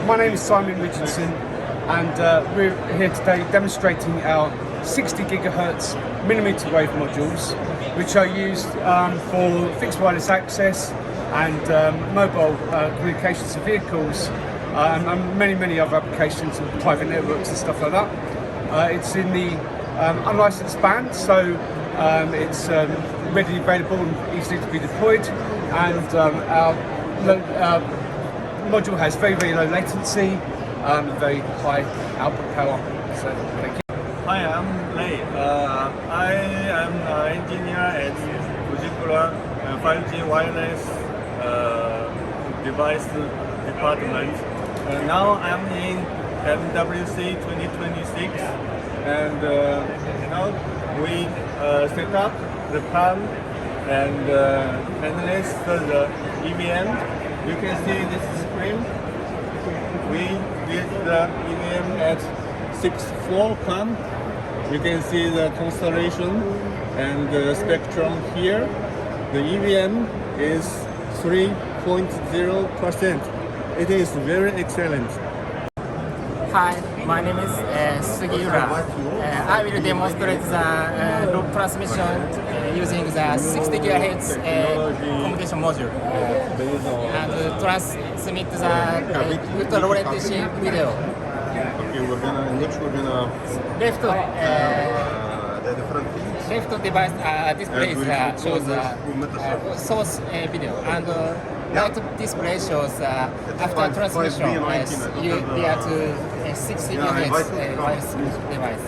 My name is Simon Richardson, and we're here today demonstrating our 60 GHz millimeter wave modules, which are used for fixed wireless access and mobile communications of vehicles, and many other applications of private networks and stuff like that. It's in the unlicensed band, so it's readily available and easily to be deployed, and our module has very low latency, very high output power. So thank you. Hi, I'm Lei. I am an engineer at Fujikura 5G wireless device department. Now I'm in MWC 2026, and now we set up the PAAM and analyze the EVM. You can see this screen. We did the EVM at 6.4 PAAM. You can see the constellation and the spectrum here. The EVM is 3.0%. It is very excellent. Hi, my name is Fujikura. I will demonstrate the loop transmission using the 60 GHz communication module and transmit the ultra low latency video. Okay, in which we're gonna Left device display shows source video, and right display shows after transmission via to 60 GHz wireless device.